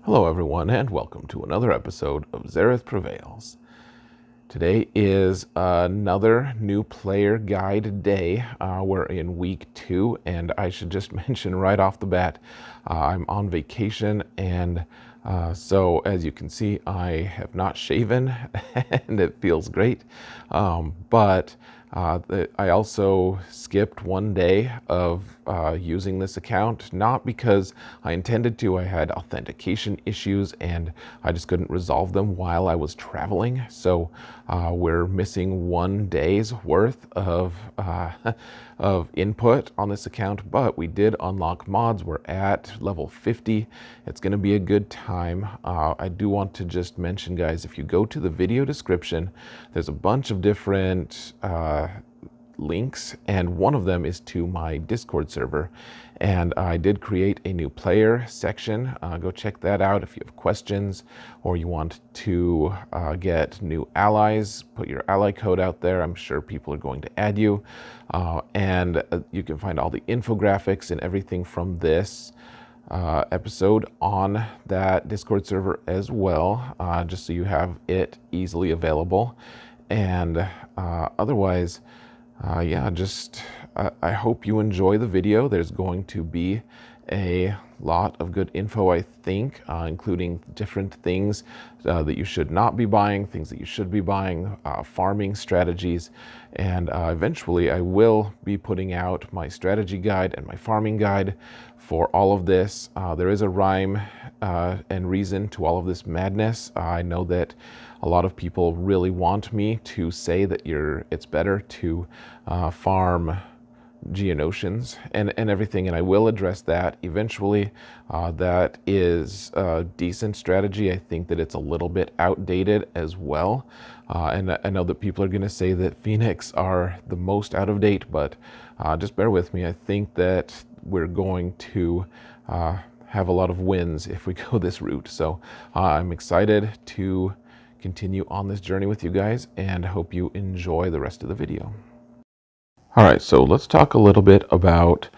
Hello everyone and welcome to another episode of Zareth Prevails. Today is another new player guide day. We're in week 2 and I should just mention right off the bat, I'm on vacation and so as you can see I have not shaven and it feels great, but I also skipped one day of using this account, not because I intended to. I had authentication issues and I just couldn't resolve them while I was traveling. So we're missing 1 day's worth of input on this account, but we did unlock mods. We're at level 50. It's going to be a good time. I do want to just mention, guys, if you go to the video description, there's a bunch of different links, and one of them is to my Discord server, and I did create a new player section. Go check that out if you have questions or you want to get new allies. Put your ally code out there. I'm sure people are going to add you, and you can find all the infographics and everything from this episode on that Discord server as well, just so you have it easily available. And otherwise, I hope you enjoy the video. There's going to be a lot of good info, I think, including different things that you should not be buying, things that you should be buying, farming strategies, and eventually I will be putting out my strategy guide and my farming guide for all of this. There is a rhyme and reason to all of this madness. I know that a lot of people really want me to say that it's better to farm Geonosians and everything, and I will address that eventually. That is a decent strategy. I think that it's a little bit outdated as well, and I know that people are going to say that Phoenix are the most out of date, but just bear with me. I think that we're going to have a lot of wins if we go this route, so I'm excited to continue on this journey with you guys and hope you enjoy the rest of the video. All right, so let's talk a little bit about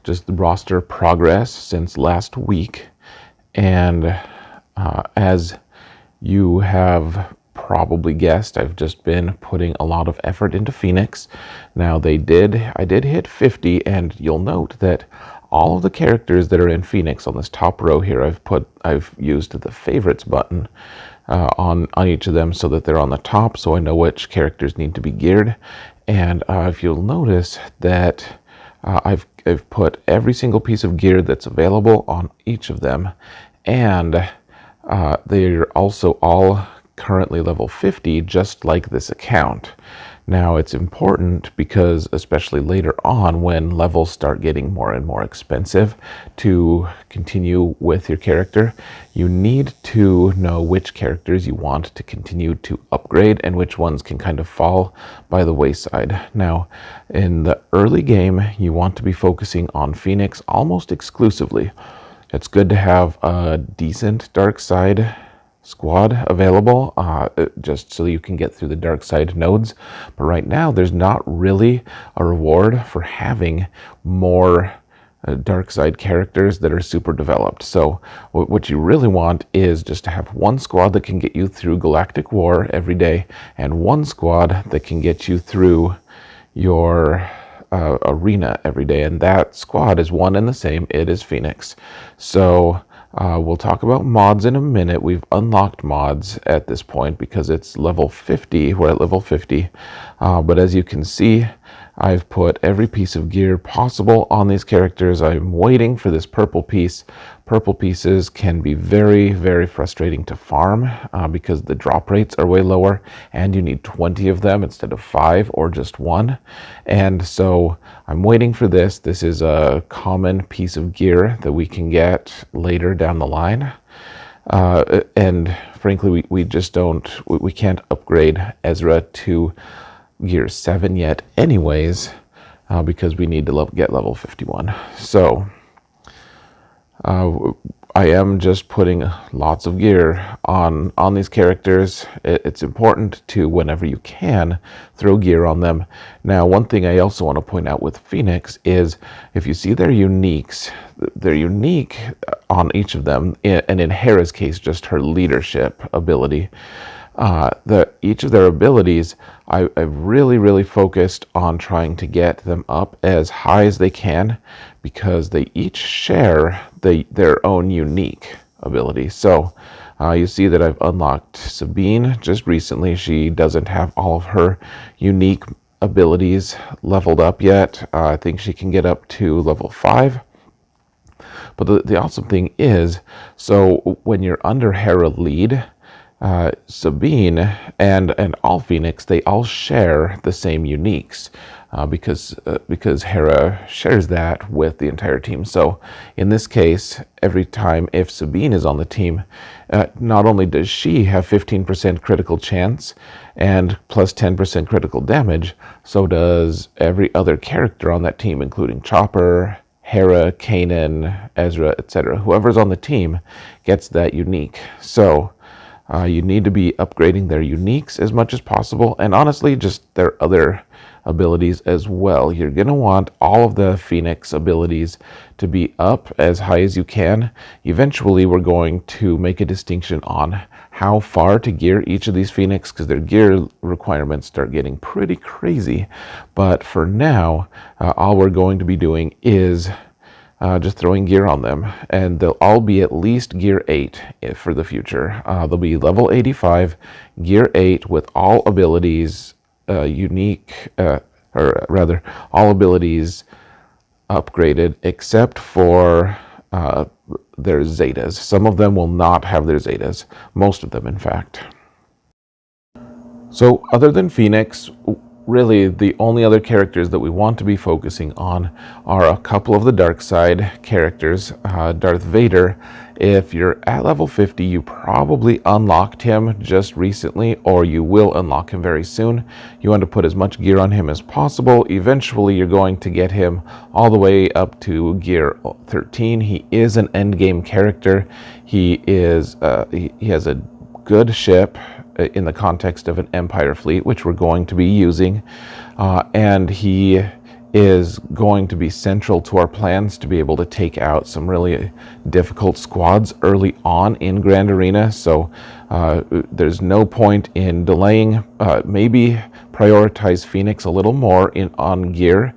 just the roster progress since last week. And as you have probably guessed, I've just been putting a lot of effort into Phoenix. Now I did hit 50, and you'll note that all of the characters that are in Phoenix on this top row here, I've used the favorites button on each of them so that they're on the top, so I know which characters need to be geared. And if you'll notice that I've put every single piece of gear that's available on each of them, and they're also all currently level 50, just like this account. Now it's important because especially later on when levels start getting more and more expensive to continue with your character, you need to know which characters you want to continue to upgrade and which ones can kind of fall by the wayside. Now in the early game, you want to be focusing on Phoenix almost exclusively. It's good to have a decent dark side squad available, just so you can get through the dark side nodes. But right now there's not really a reward for having more dark side characters that are super developed. So what you really want is just to have one squad that can get you through Galactic War every day, and one squad that can get you through your arena every day, and that squad is one and the same. It is Phoenix. So we'll talk about mods in a minute. We've unlocked mods at this point because it's level 50. We're at level 50. But as you can see, I've put every piece of gear possible on these characters. I'm waiting for this purple piece. Purple pieces can be very, very frustrating to farm because the drop rates are way lower and you need 20 of them instead of 5 or just 1. And so I'm waiting for this. This is a common piece of gear that we can get later down the line. And frankly, we can't upgrade Ezra to gear 7 yet anyways, because we need to get level 51. So I am just putting lots of gear on these characters. It's important to, whenever you can, throw gear on them. Now, one thing I also want to point out with Phoenix is if you see their uniques, they're unique on each of them, and in Hera's case, just her leadership ability. Each of their abilities, I've really focused on trying to get them up as high as they can, because they each share their own unique ability. So you see that I've unlocked Sabine just recently. She doesn't have all of her unique abilities leveled up yet. I think she can get up to level 5. But the awesome thing is, so when you're under Hera lead, Sabine and all Phoenix, they all share the same uniques, because Hera shares that with the entire team. So in this case, every time if Sabine is on the team, not only does she have 15% critical chance and plus 10% critical damage, so does every other character on that team, including Chopper, Hera, Kanan, Ezra, etc. Whoever's on the team gets that unique. So you need to be upgrading their uniques as much as possible, and honestly, just their other abilities as well. You're going to want all of the Phoenix abilities to be up as high as you can. Eventually, we're going to make a distinction on how far to gear each of these Phoenix, because their gear requirements start getting pretty crazy. But for now, all we're going to be doing is just throwing gear on them, and they'll all be at least gear 8 for the future. They'll be level 85, gear 8 with all abilities unique, or rather, all abilities upgraded except for their Zetas. Some of them will not have their Zetas, most of them, in fact. So, other than Phoenix, really the only other characters that we want to be focusing on are a couple of the dark side characters. Darth Vader, if you're at level 50, you probably unlocked him just recently, or you will unlock him very soon. You want to put as much gear on him as possible. Eventually you're going to get him all the way up to gear 13. He is an endgame character. He has a good ship in the context of an Empire fleet, which we're going to be using, and he is going to be central to our plans to be able to take out some really difficult squads early on in Grand Arena. So there's no point in delaying. Maybe prioritize Phoenix a little more on gear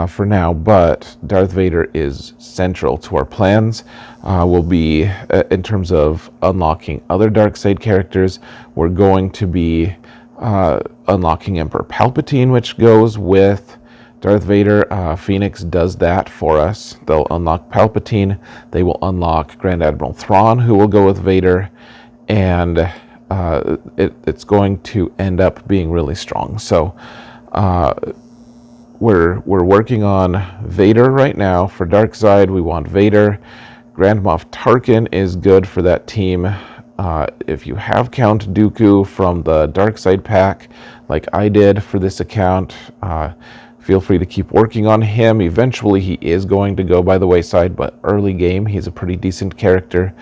for now, but Darth Vader is central to our plans. Will be, in terms of unlocking other dark side characters, we're going to be unlocking Emperor Palpatine, which goes with Darth Vader. Phoenix does that for us. They'll unlock Palpatine. They will unlock Grand Admiral Thrawn, who will go with Vader, and it's going to end up being really strong. So we're working on Vader right now. For dark side, we want Vader. Grand Moff Tarkin is good for that team. If you have Count Dooku from the dark side pack, like I did for this account, feel free to keep working on him. Eventually he is going to go by the wayside, but early game he's a pretty decent character.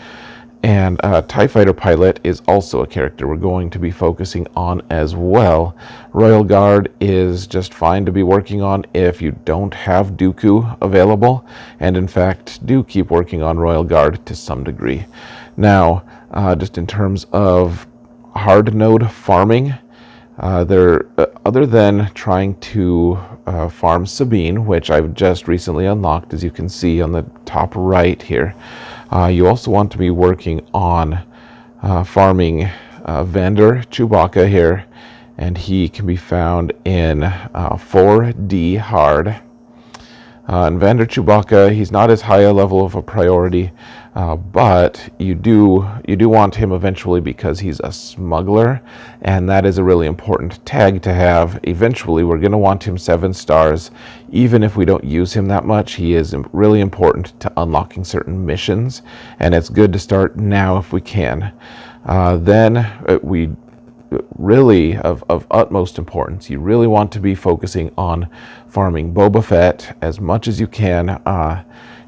And TIE Fighter Pilot is also a character we're going to be focusing on as well. Royal Guard is just fine to be working on if you don't have Dooku available, and in fact do keep working on Royal Guard to some degree. Now, just in terms of hard node farming, other than trying to farm Sabine, which I've just recently unlocked, as you can see on the top right here, you also want to be working on farming Vader Chewbacca here, and he can be found in 4D hard. And Vader Chewbacca, he's not as high a level of a priority, but you do want him eventually because he's a smuggler, and that is a really important tag to have. Eventually, we're going to want him 7 stars, even if we don't use him that much. He is really important to unlocking certain missions, and it's good to start now if we can. Then we really of utmost importance, you really want to be focusing on farming Boba Fett as much as you can.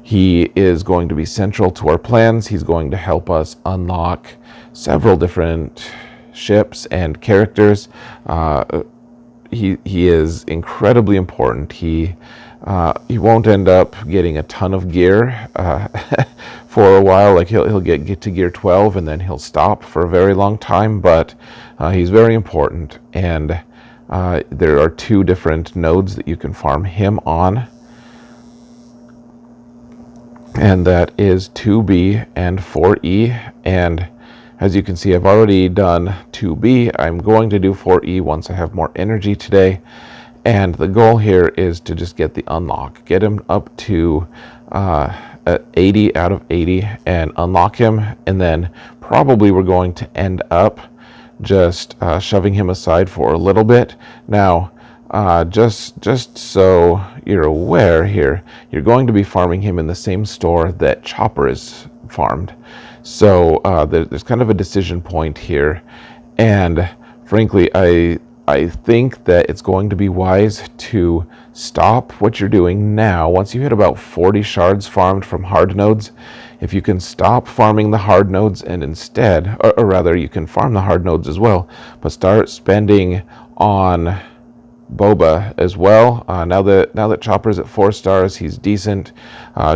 He is going to be central to our plans. He's going to help us unlock several different ships and characters. He is incredibly important. He won't end up getting a ton of gear for a while. Like he'll get to gear 12 and then he'll stop for a very long time. But he's very important, and there are 2 different nodes that you can farm him on, and that is 2B and 4E. And as you can see, I've already done 2B. I'm going to do 4E once I have more energy today. And the goal here is to just get the unlock, get him up to 80 out of 80 and unlock him. And then probably we're going to end up just shoving him aside for a little bit. Now, just so you're aware here, you're going to be farming him in the same store that Chopper is farmed. So there's kind of a decision point here, and frankly, I think that it's going to be wise to stop what you're doing now. Once you hit about 40 shards farmed from hard nodes, if you can stop farming the hard nodes and instead, or rather you can farm the hard nodes as well, but start spending on Boba as well. Now that Chopper's at 4 stars, he's decent.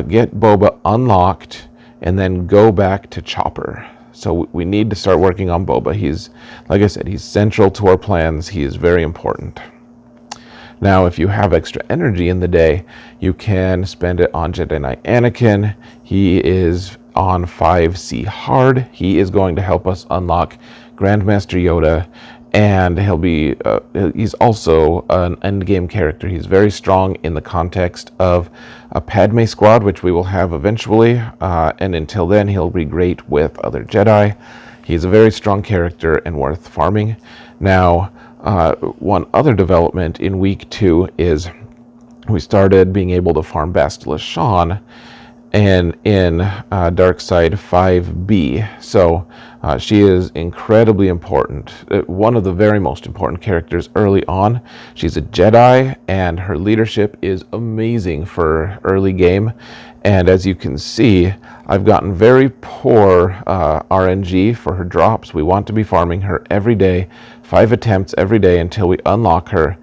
Get Boba unlocked and then go back to Chopper. So we need to start working on Boba. He's, like I said, he's central to our plans. He is very important. Now, if you have extra energy in the day, you can spend it on Jedi Knight Anakin. He is on 5C hard. He is going to help us unlock Grandmaster Yoda, and he's also an endgame character. He's very strong in the context of a Padme squad, which we will have eventually, and until then he'll be great with other Jedi. He's a very strong character and worth farming. Now, one other development in week 2 is we started being able to farm Bastila Shan and in Darkside 5B. So she is incredibly important. One of the very most important characters early on. She's a Jedi, and her leadership is amazing for early game. And as you can see, I've gotten very poor RNG for her drops. We want to be farming her every day, 5 attempts every day until we unlock her.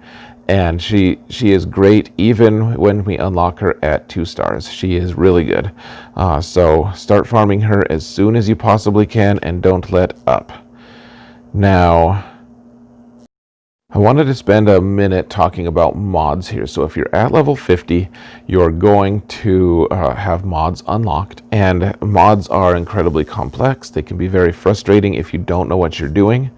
And she is great even when we unlock her at 2 stars. She is really good. So start farming her as soon as you possibly can and don't let up. Now, I wanted to spend a minute talking about mods here. So if you're at level 50, you're going to have mods unlocked. And mods are incredibly complex. They can be very frustrating if you don't know what you're doing.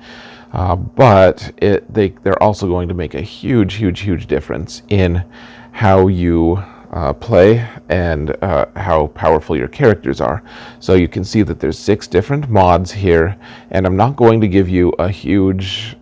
But they're also going to make a huge difference in how you play and how powerful your characters are. So you can see that there's 6 different mods here, and I'm not going to give you a huge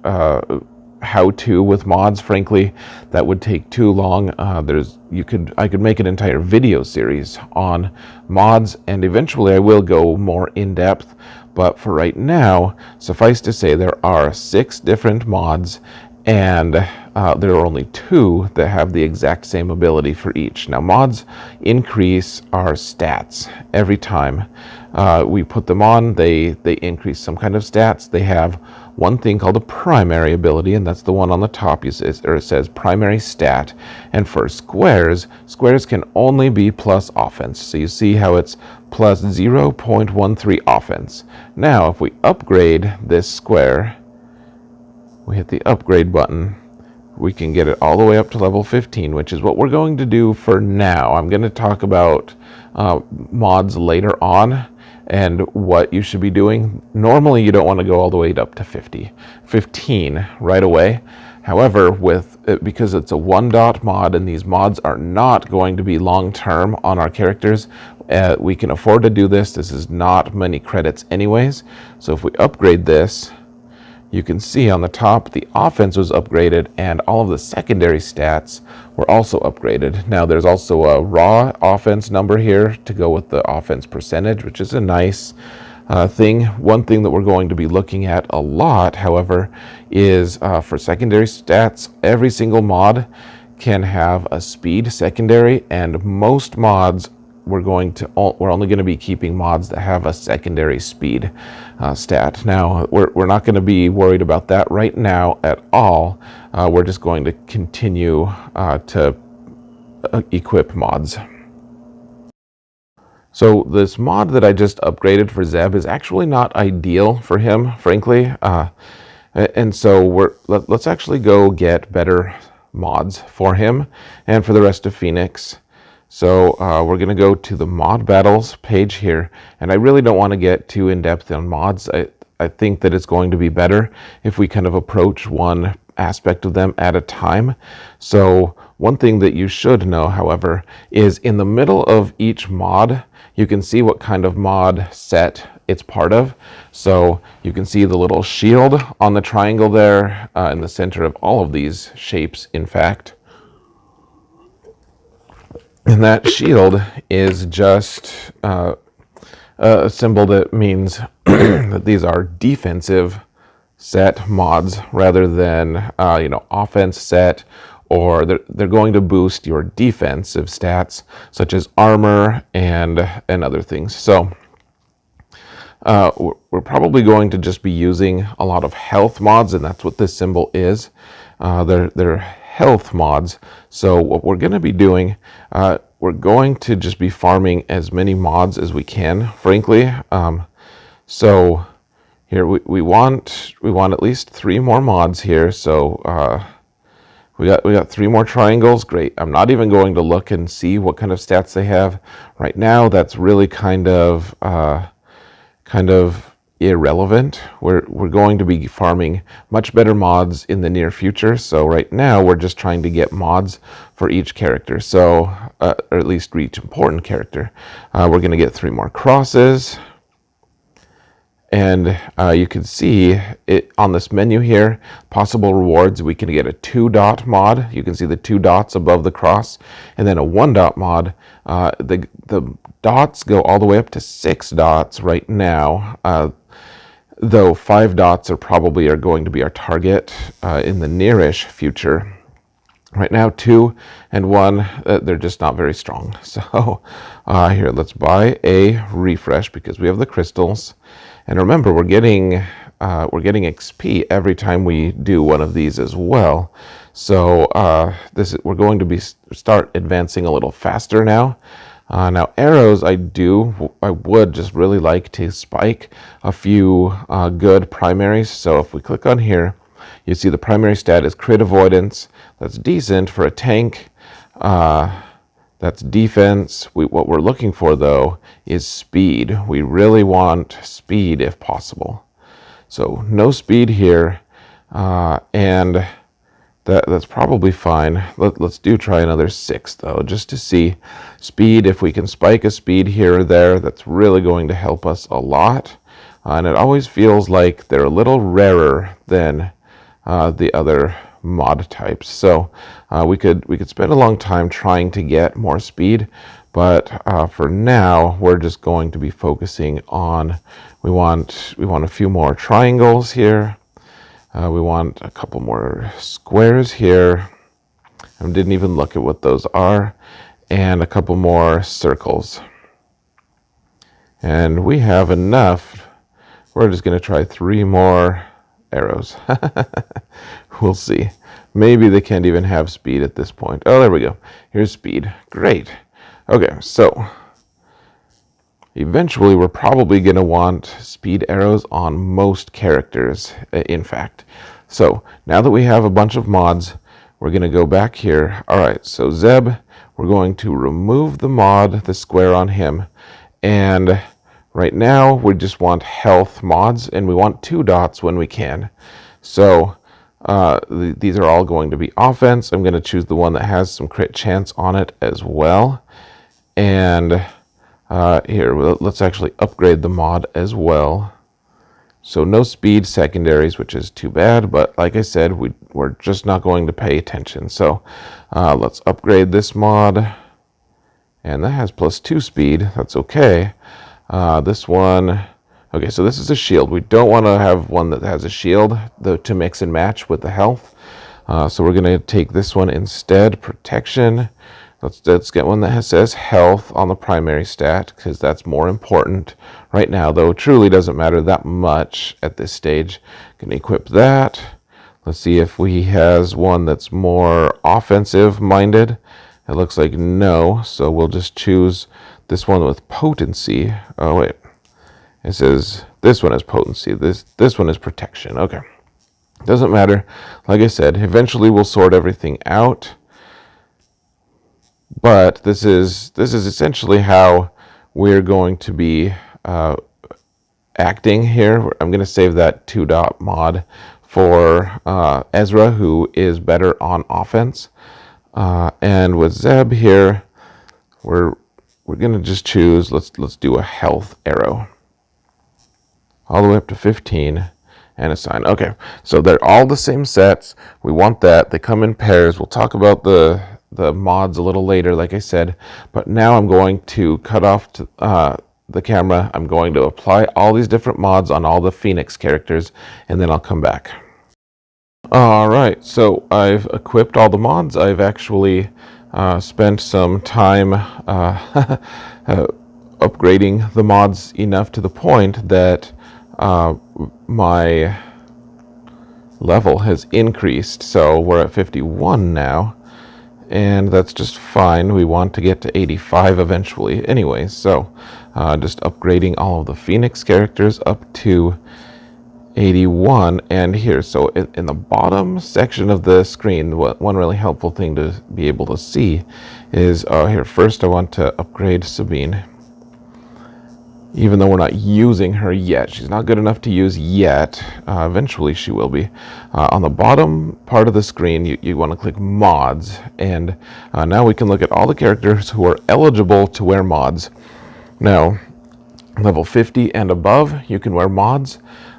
how-to with mods. Frankly, that would take too long. I could make an entire video series on mods, and eventually I will go more in depth. But for right now, suffice to say there are 6 different mods, and there are only 2 that have the exact same ability for each. Now, mods increase our stats every time we put them on. They increase some kind of stats. They have one thing called a primary ability, and that's the one on the top. It says primary stat. And for squares can only be plus offense. So you see how it's plus 0.13 offense. Now, if we upgrade this square, we hit the upgrade button, we can get it all the way up to level 15, which is what we're going to do for now. I'm going to talk about mods later on and what you should be doing. Normally, you don't want to go all the way up to 15 right away. However, because it's a 1-dot mod and these mods are not going to be long-term on our characters, we can afford to do this. This is not many credits anyways. So if we upgrade this, you can see on the top the offense was upgraded and all of the secondary stats were also upgraded. Now there's also a raw offense number here to go with the offense percentage, which is a nice thing. One thing that we're going to be looking at a lot, however, is for secondary stats. Every single mod can have a speed secondary, and most mods we're only going to be keeping mods that have a secondary speed stat. Now, we're not going to be worried about that right now at all. We're just going to continue to equip mods. So this mod that I just upgraded for Zeb is actually not ideal for him, frankly. And so let's actually go get better mods for him and for the rest of Phoenix. So we're going to go to the mod battles page here, and I really don't want to get too in-depth on mods. I think that it's going to be better if we kind of approach one aspect of them at a time. So one thing that you should know, however, is in the middle of each mod, you can see what kind of mod set it's part of. So you can see the little shield on the triangle there in the center of all of these shapes, in fact. And that shield is just a symbol that means that these are defensive set mods rather than offense set, or they're going to boost your defensive stats such as armor and other things. So we're probably going to just be using a lot of health mods, and that's what this symbol is. They're health mods. So what we're going to be doing, we're going to just be farming as many mods as we can, frankly. So here we want at least 3 more mods here. So we got 3 more triangles. Great. I'm not even going to look and see what kind of stats they have right now. That's really kind of irrelevant. We're going to be farming much better mods in the near future. So right now we're just trying to get mods for each character. So or at least each important character. We're going to get 3 more crosses. And you can see it on this menu here, possible rewards. We can get a 2-dot mod. You can see the 2 dots above the cross, and then a 1-dot mod. The dots go all the way up to 6 dots right now, though 5 dots are going to be our target in the nearish future. Right now, 2 and 1, they're just not very strong. So here, let's buy a refresh because we have the crystals. And remember, we're getting XP every time we do one of these as well. So we're going to start advancing a little faster now. Now arrows, I would just really like to spike a few good primaries. So if we click on here, you see the primary stat is crit avoidance. That's decent for a tank. That's defense. What we're looking for, though, is speed. We really want speed if possible. So no speed here, and that's probably fine. Let's try another 6, though, just to see speed. If we can spike a speed here or there, that's really going to help us a lot. And it always feels like they're a little rarer than the other mod types. So we could spend a long time trying to get more speed, but for now we're just going to be focusing on we want a few more triangles here. We want a couple more squares here. I didn't even look at what those are, and a couple more circles. And we have enough. We're just going to try 3 more arrows. We'll see. Maybe they can't even have speed at this point. Oh, there we go. Here's speed. Great. Okay, so eventually we're probably going to want speed arrows on most characters, in fact. So now that we have a bunch of mods, we're going to go back here. All right, so Zeb, we're going to remove the mod, the square on him, and right now we just want health mods, and we want 2 dots when we can. So these are all going to be offense. I'm going to choose the one that has some crit chance on it as well. And here, let's actually upgrade the mod as well. So no speed secondaries, which is too bad, but like I said, we're just not going to pay attention. So let's upgrade this mod, and that has +2 speed. That's okay. This one, okay, so this is a shield. We don't want to have one that has a shield to mix and match with the health. So we're going to take this one instead, protection. Let's get one that says health on the primary stat, because that's more important right now, though it truly doesn't matter that much at this stage. Can equip that. Let's see if he has one that's more offensive minded. It looks like no, so we'll just choose this one with potency. Oh wait, it says this one is potency, this one is protection. Okay, doesn't matter. Like I said, eventually we'll sort everything out. But this is essentially how we're going to be acting here. I'm going to save that 2-dot mod for Ezra, who is better on offense. And with Zeb here, we're going to just choose, let's do a health arrow. All the way up to 15 and assign. Okay, so they're all the same sets. We want that. They come in pairs. We'll talk about the mods a little later, like I said, but now I'm going to cut off the camera. I'm going to apply all these different mods on all the Phoenix characters, and then I'll come back. Alright, so I've equipped all the mods. I've actually spent some time upgrading the mods enough to the point that my level has increased. So we're at 51 now, and that's just fine. We want to get to 85 eventually anyway, so just upgrading all of the Phoenix characters up to 81. And here, so in the bottom section of the screen, one really helpful thing to be able to see is here. First I want to upgrade Sabine, even though we're not using her yet. She's not good enough to use yet. Eventually she will be. On the bottom part of the screen, you want to click mods, and now we can look at all the characters who are eligible to wear mods. Now, level 50 and above, you can wear mods.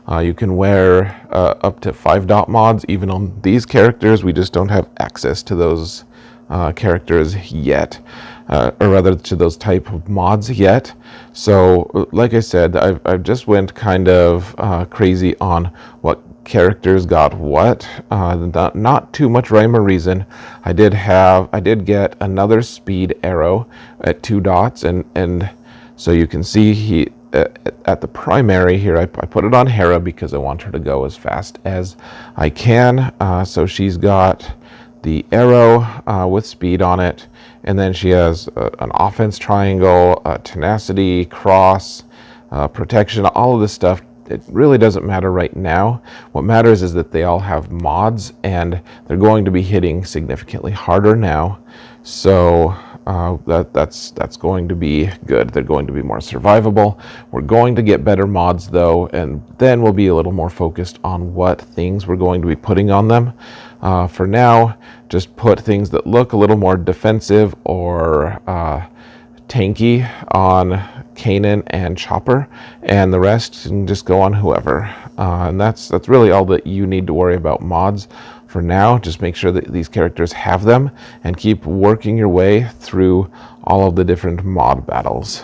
You can wear up to 5-dot mods. Even on these characters, we just don't have access to those characters yet, or rather to those type of mods yet. So like I said, I've just went kind of crazy on what characters got what. Not too much rhyme or reason. I did get another speed arrow at 2 dots, and so you can see at the primary here, I put it on Hera because I want her to go as fast as I can. So she's got the arrow with speed on it, and then she has an offense triangle, tenacity, cross, protection, all of this stuff. It really doesn't matter right now. What matters is that they all have mods, and they're going to be hitting significantly harder now. So that's going to be good. They're going to be more survivable. We're going to get better mods though, and then we'll be a little more focused on what things we're going to be putting on them. For now, just put things that look a little more defensive or tanky on Kanan and Chopper, and the rest can just go on whoever. And that's really all that you need to worry about mods for now. Just make sure that these characters have them, and keep working your way through all of the different mod battles.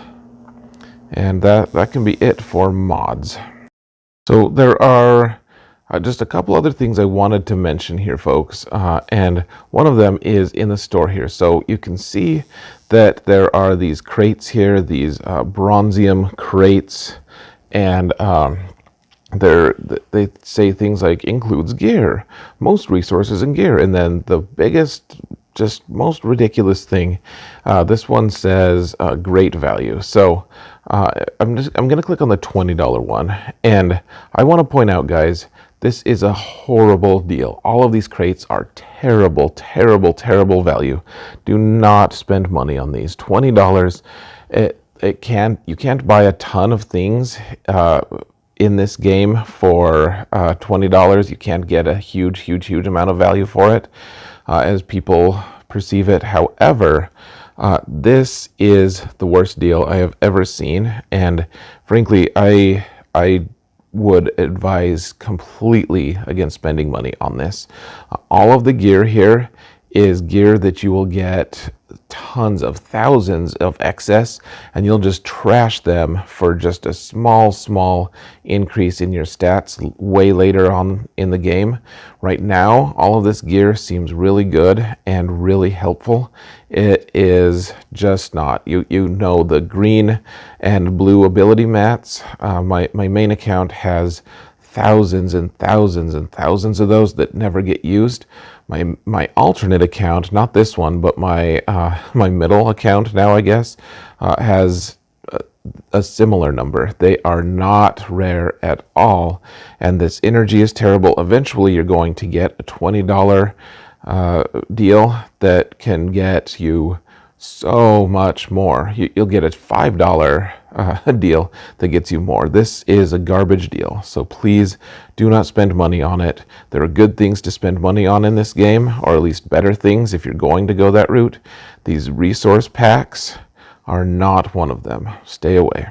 And that can be it for mods. So there are just a couple other things I wanted to mention here, folks, and one of them is in the store here. So you can see that there are these crates here, these bronzium crates, and they say things like includes gear, most resources and gear, and then the biggest, just most ridiculous thing, this one says great value. So I'm going to click on the $20 one, and I want to point out, guys, this is a horrible deal. All of these crates are terrible, terrible, terrible value. Do not spend money on these. $20. You can't buy a ton of things in this game for $20. You can't get a huge amount of value for it, as people perceive it. However, this is the worst deal I have ever seen, and frankly, I would advise completely against spending money on this. All of the gear here is gear that you will get tons of thousands of excess, and you'll just trash them for just a small increase in your stats way later on in the game. Right now, all of this gear seems really good and really helpful. It is just not. You know, the green and blue ability mats, my main account has thousands and thousands and thousands of those that never get used. My alternate account, not this one, but my my middle account now, I guess, has a similar number. They are not rare at all, and this energy is terrible. Eventually, you're going to get a $20 deal that can get you so much more. You'll get a $5 deal that gets you more. This is a garbage deal, so please do not spend money on it. There are good things to spend money on in this game, or at least better things if you're going to go that route. These resource packs are not one of them. Stay away.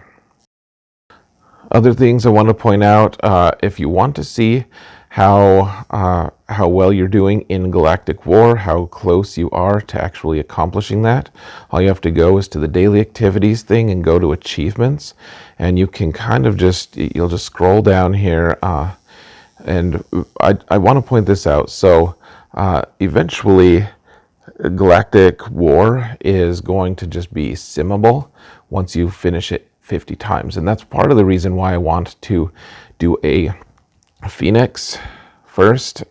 Other things I want to point out, if you want to see how well you're doing in Galactic War, how close you are to actually accomplishing that, all you have to go is to the daily activities thing and go to achievements, and you can kind of you'll just scroll down here, and I want to point this out. So eventually Galactic War is going to just be simmable once you finish it 50 times, and that's part of the reason why I want to do a Phoenix first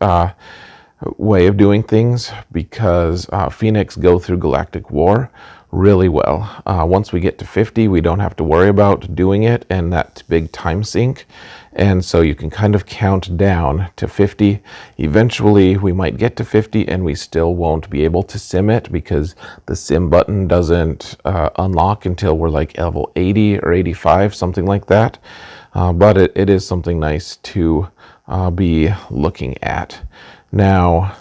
way of doing things, because Phoenix go through Galactic War really well. Once we get to 50, we don't have to worry about doing it and that big time sink, and so you can kind of count down to 50. Eventually we might get to 50 and we still won't be able to sim it, because the sim button doesn't unlock until we're like level 80 or 85, something like that. But it is something nice to be looking at. Now,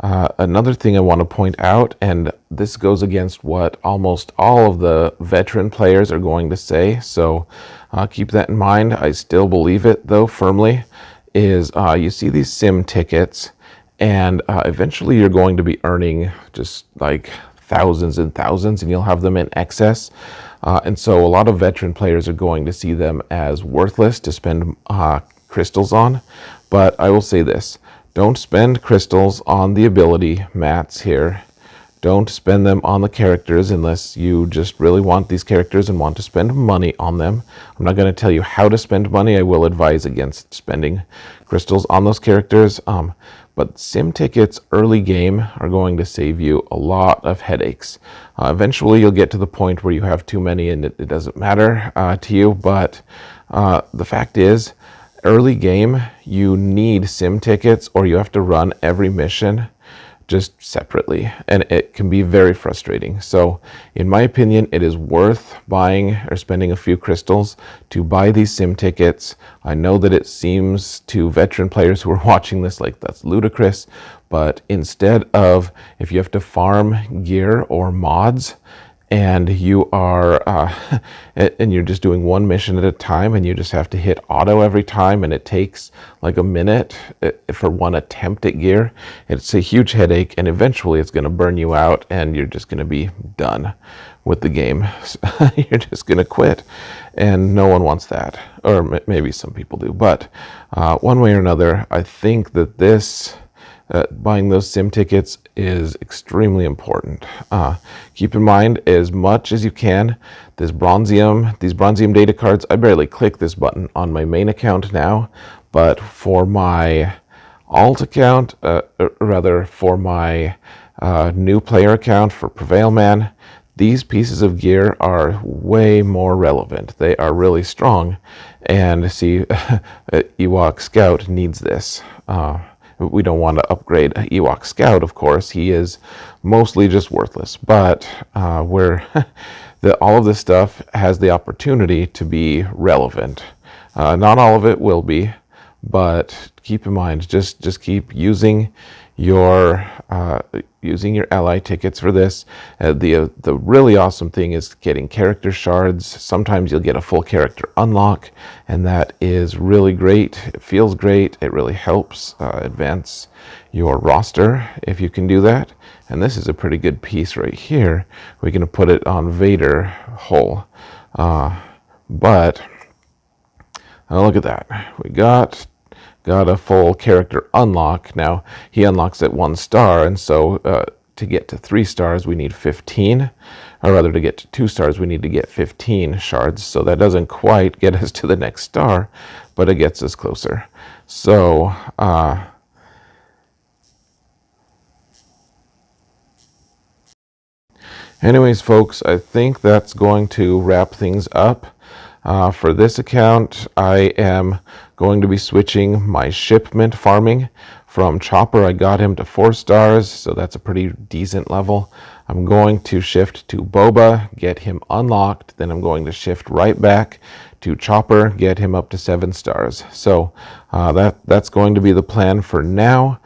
another thing I want to point out, and this goes against what almost all of the veteran players are going to say, so keep that in mind. I still believe it, though, firmly, is you see these sim tickets, and eventually you're going to be earning just like thousands and thousands, and you'll have them in excess. And so a lot of veteran players are going to see them as worthless to spend crystals on. But I will say this: don't spend crystals on the ability mats here. Don't spend them on the characters unless you just really want these characters and want to spend money on them. I'm not going to tell you how to spend money. I will advise against spending crystals on those characters. But sim tickets early game are going to save you a lot of headaches. Eventually you'll get to the point where you have too many and it doesn't matter to you, but the fact is, early game you need sim tickets, or you have to run every mission just separately, and it can be very frustrating. So in my opinion, it is worth buying or spending a few crystals to buy these sim tickets. I know that it seems to veteran players who are watching this like that's ludicrous, but instead of, if you have to farm gear or mods, and you are and you're just doing one mission at a time, and you just have to hit auto every time, and it takes like a minute for one attempt at gear, it's a huge headache, and eventually it's going to burn you out and you're just going to be done with the game. You're just going to quit, and no one wants that, or maybe some people do, but one way or another, I think that this buying those sim tickets is extremely important. Keep in mind, as much as you can, these bronzium data cards, I barely click this button on my main account now, but for my alt account, rather for my new player account for Prevailman, these pieces of gear are way more relevant. They are really strong, and see, Ewok Scout needs this. We don't want to upgrade Ewok Scout, of course. He is mostly just worthless, but all of this stuff has the opportunity to be relevant. Not all of it will be, but keep in mind, just keep using your using your ally tickets for this. The really awesome thing is getting character shards. Sometimes you'll get a full character unlock, and that is really great. It feels great. It really helps advance your roster if you can do that. And this is a pretty good piece right here. We're going to put it on Vader hull. But look at that. We got a full character unlock. Now, he unlocks at 1 star, and so to get to 3 stars, we need 15. Or rather, to get to 2 stars, we need to get 15 shards. So that doesn't quite get us to the next star, but it gets us closer. So, anyways, folks, I think that's going to wrap things up. For this account, I am going to be switching my shipment farming from Chopper. I got him to 4 stars, so that's a pretty decent level. I'm going to shift to Boba, get him unlocked, then I'm going to shift right back to Chopper, get him up to 7 stars. So that's going to be the plan for now.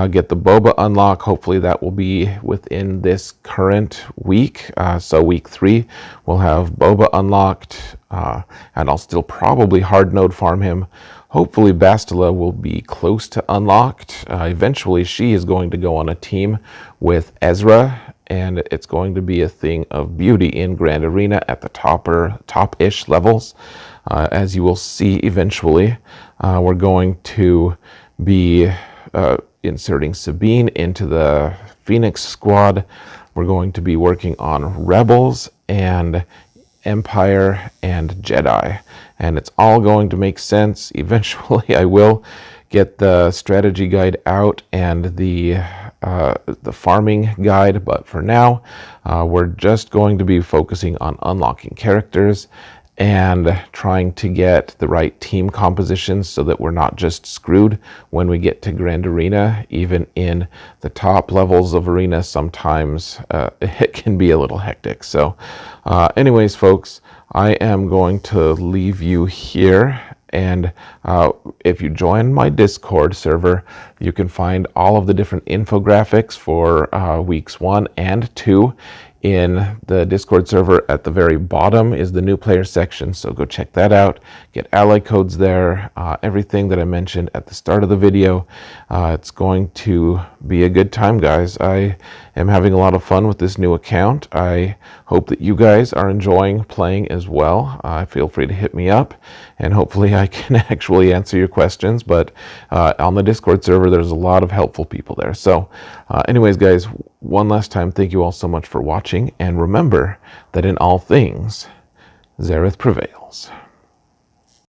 Get the Boba unlock. Hopefully that will be within this current week. So week 3, we'll have Boba unlocked, and I'll still probably hard node farm him. Hopefully Bastila will be close to unlocked. Eventually she is going to go on a team with Ezra, and it's going to be a thing of beauty in Grand Arena at the top-ish levels. As you will see eventually, we're going to be inserting Sabine into the Phoenix squad. We're going to be working on Rebels and Empire and Jedi, and it's all going to make sense. Eventually I will get the strategy guide out and the farming guide, but for now we're just going to be focusing on unlocking characters and trying to get the right team compositions so that we're not just screwed when we get to Grand Arena. Even in the top levels of Arena, sometimes it can be a little hectic. So anyways, folks, I am going to leave you here. And if you join my Discord server, you can find all of the different infographics for weeks 1 and 2 in the Discord server. At the very bottom is the new player section, so go check that out. Get ally codes there, everything that I mentioned at the start of the video. It's going to be a good time, guys. I am having a lot of fun with this new account. I hope that you guys are enjoying playing as well. Feel free to hit me up, and hopefully I can actually answer your questions. But on the Discord server, there's a lot of helpful people there. So anyways, guys, one last time, thank you all so much for watching, and remember that in all things, Zareth prevails.